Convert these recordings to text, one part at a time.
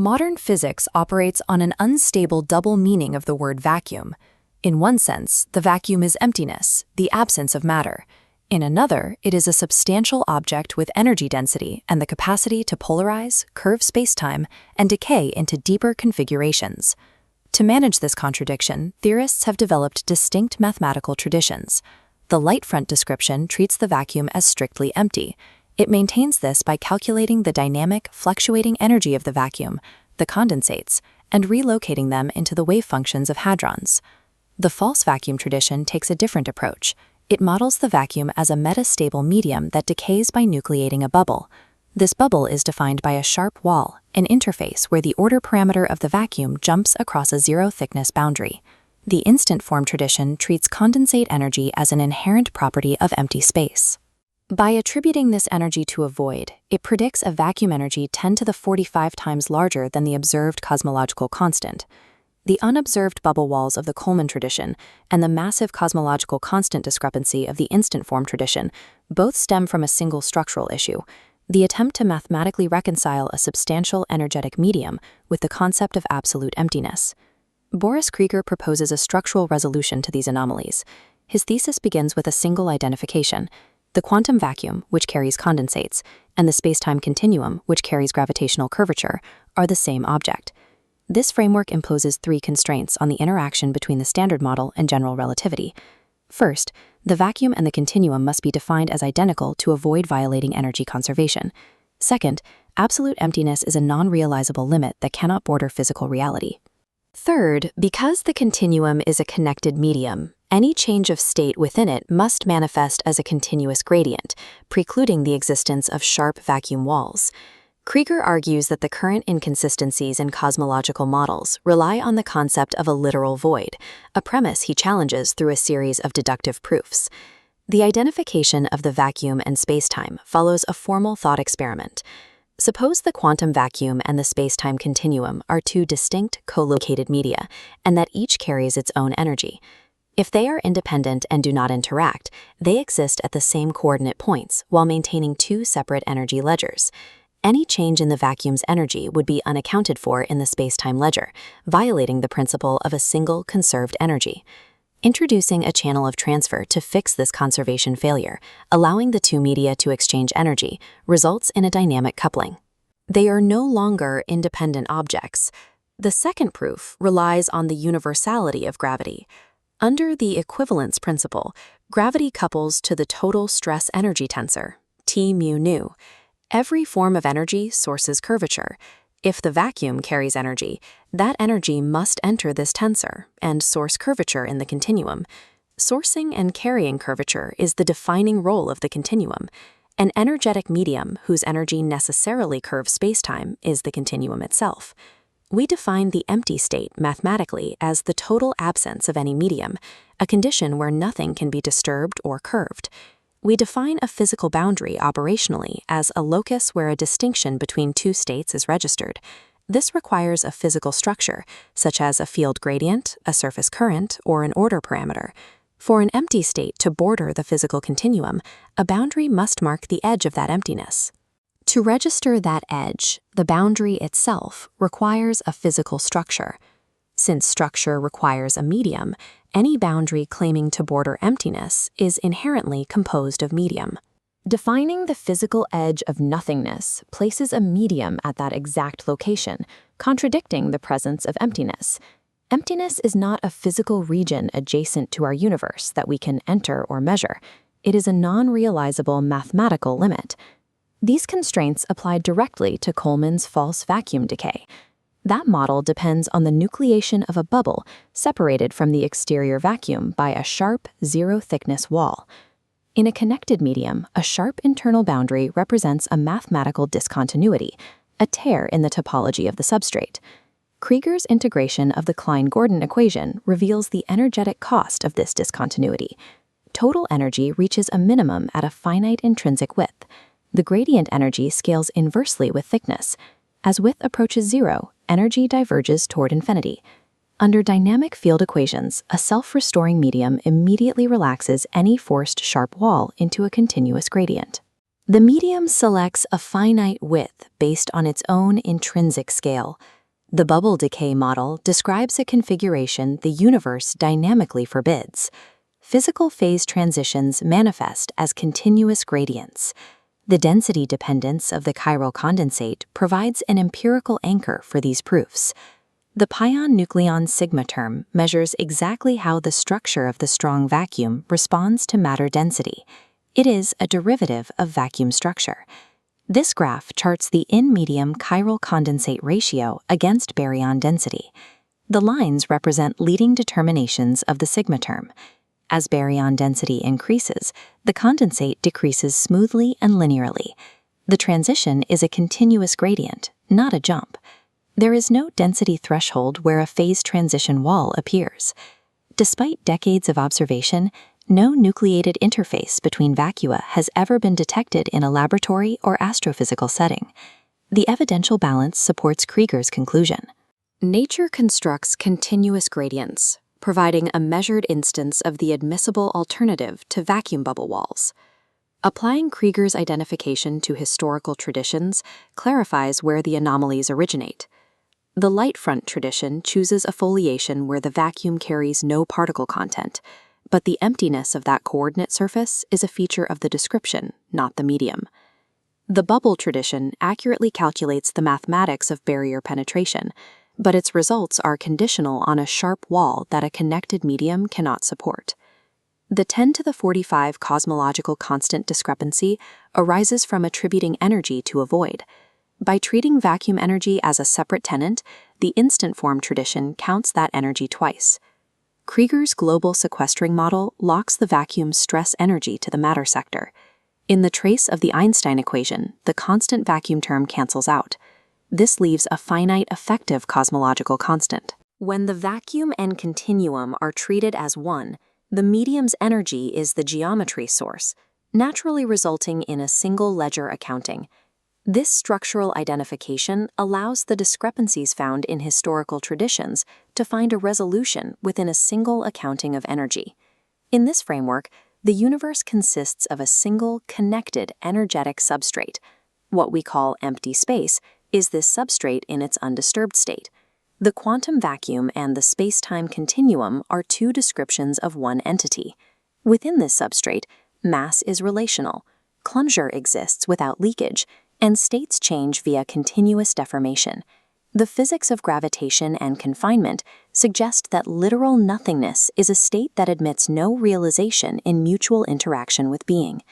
Modern physics operates on an unstable double meaning of the word vacuum. In one sense, the vacuum is emptiness, the absence of matter. In another, it is a substantial object with energy density and the capacity to polarize, curve spacetime, and decay into deeper configurations. To manage this contradiction, theorists have developed distinct mathematical traditions. The light front description treats the vacuum as strictly empty. It maintains this by calculating the dynamic, fluctuating energy of the vacuum, the condensates, and relocating them into the wave functions of hadrons. The false vacuum tradition takes a different approach. It models the vacuum as a metastable medium that decays by nucleating a bubble. This bubble is defined by a sharp wall, an interface where the order parameter of the vacuum jumps across a zero-thickness boundary. The instant form tradition treats condensate energy as an inherent property of empty space. By attributing this energy to a void, it predicts a vacuum energy 10 to the 45 times larger than the observed cosmological constant. The unobserved bubble walls of the Coleman tradition and the massive cosmological constant discrepancy of the instant form tradition both stem from a single structural issue: the attempt to mathematically reconcile a substantial energetic medium with the concept of absolute emptiness. Boris Kriger proposes a structural resolution to these anomalies. His thesis begins with a single identification: the quantum vacuum, which carries condensates, and the spacetime continuum, which carries gravitational curvature, are the same object. This framework imposes three constraints on the interaction between the standard model and general relativity. First, the vacuum and the continuum must be defined as identical to avoid violating energy conservation. Second, absolute emptiness is a non-realizable limit that cannot border physical reality. Third, because the continuum is a connected medium, any change of state within it must manifest as a continuous gradient, precluding the existence of sharp vacuum walls. Kriger argues that the current inconsistencies in cosmological models rely on the concept of a literal void, a premise he challenges through a series of deductive proofs. The identification of the vacuum and spacetime follows a formal thought experiment. Suppose the quantum vacuum and the spacetime continuum are two distinct, co-located media, and that each carries its own energy. If they are independent and do not interact, they exist at the same coordinate points while maintaining two separate energy ledgers. Any change in the vacuum's energy would be unaccounted for in the spacetime ledger, violating the principle of a single conserved energy. Introducing a channel of transfer to fix this conservation failure, allowing the two media to exchange energy, results in a dynamic coupling. They are no longer independent objects. The second proof relies on the universality of gravity. Under the equivalence principle, gravity couples to the total stress energy tensor, T mu nu. Every form of energy sources curvature. If the vacuum carries energy, that energy must enter this tensor and source curvature in the continuum. Sourcing and carrying curvature is the defining role of the continuum. An energetic medium whose energy necessarily curves spacetime is the continuum itself. We define the empty state mathematically as the total absence of any medium, a condition where nothing can be disturbed or curved. We define a physical boundary operationally as a locus where a distinction between two states is registered. This requires a physical structure, such as a field gradient, a surface current, or an order parameter. For an empty state to border the physical continuum, a boundary must mark the edge of that emptiness. To register that edge, the boundary itself requires a physical structure. Since structure requires a medium, any boundary claiming to border emptiness is inherently composed of medium. Defining the physical edge of nothingness places a medium at that exact location, contradicting the presence of emptiness. Emptiness is not a physical region adjacent to our universe that we can enter or measure. It is a non-realizable mathematical limit. These constraints apply directly to Coleman's false vacuum decay. That model depends on the nucleation of a bubble separated from the exterior vacuum by a sharp, zero-thickness wall. In a connected medium, a sharp internal boundary represents a mathematical discontinuity, a tear in the topology of the substrate. Kriger's integration of the Klein-Gordon equation reveals the energetic cost of this discontinuity. Total energy reaches a minimum at a finite intrinsic width. The gradient energy scales inversely with thickness. As width approaches zero, energy diverges toward infinity. Under dynamic field equations, a self-restoring medium immediately relaxes any forced sharp wall into a continuous gradient. The medium selects a finite width based on its own intrinsic scale. The bubble decay model describes a configuration the universe dynamically forbids. Physical phase transitions manifest as continuous gradients. The density dependence of the chiral condensate provides an empirical anchor for these proofs. The pion-nucleon sigma term measures exactly how the structure of the strong vacuum responds to matter density. It is a derivative of vacuum structure. This graph charts the in-medium chiral condensate ratio against baryon density. The lines represent leading determinations of the sigma term. As baryon density increases, the condensate decreases smoothly and linearly. The transition is a continuous gradient, not a jump. There is no density threshold where a phase transition wall appears. Despite decades of observation, no nucleated interface between vacua has ever been detected in a laboratory or astrophysical setting. The evidential balance supports Kriger's conclusion. Nature constructs continuous gradients, providing a measured instance of the admissible alternative to vacuum bubble walls. Applying Kriger's identification to historical traditions clarifies where the anomalies originate. The light front tradition chooses a foliation where the vacuum carries no particle content, but the emptiness of that coordinate surface is a feature of the description, not the medium. The bubble tradition accurately calculates the mathematics of barrier penetration, but its results are conditional on a sharp wall that a connected medium cannot support. The 10 to the 45 cosmological constant discrepancy arises from attributing energy to a void. By treating vacuum energy as a separate tenant, the instant form tradition counts that energy twice. Kriger's global sequestering model locks the vacuum's stress energy to the matter sector. In the trace of the Einstein equation, the constant vacuum term cancels out. This leaves a finite effective cosmological constant. When the vacuum and continuum are treated as one, the medium's energy is the geometry source, naturally resulting in a single ledger accounting. This structural identification allows the discrepancies found in historical traditions to find a resolution within a single accounting of energy. In this framework, the universe consists of a single, connected, energetic substrate. What we call empty space is this substrate in its undisturbed state. The quantum vacuum and the spacetime continuum are two descriptions of one entity. Within this substrate, mass is relational, closure exists without leakage, and states change via continuous deformation. The physics of gravitation and confinement suggest that literal nothingness is a state that admits no realization in mutual interaction with being.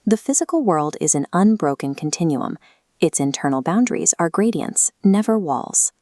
The physical world is an unbroken continuum. Its internal boundaries are gradients, never walls.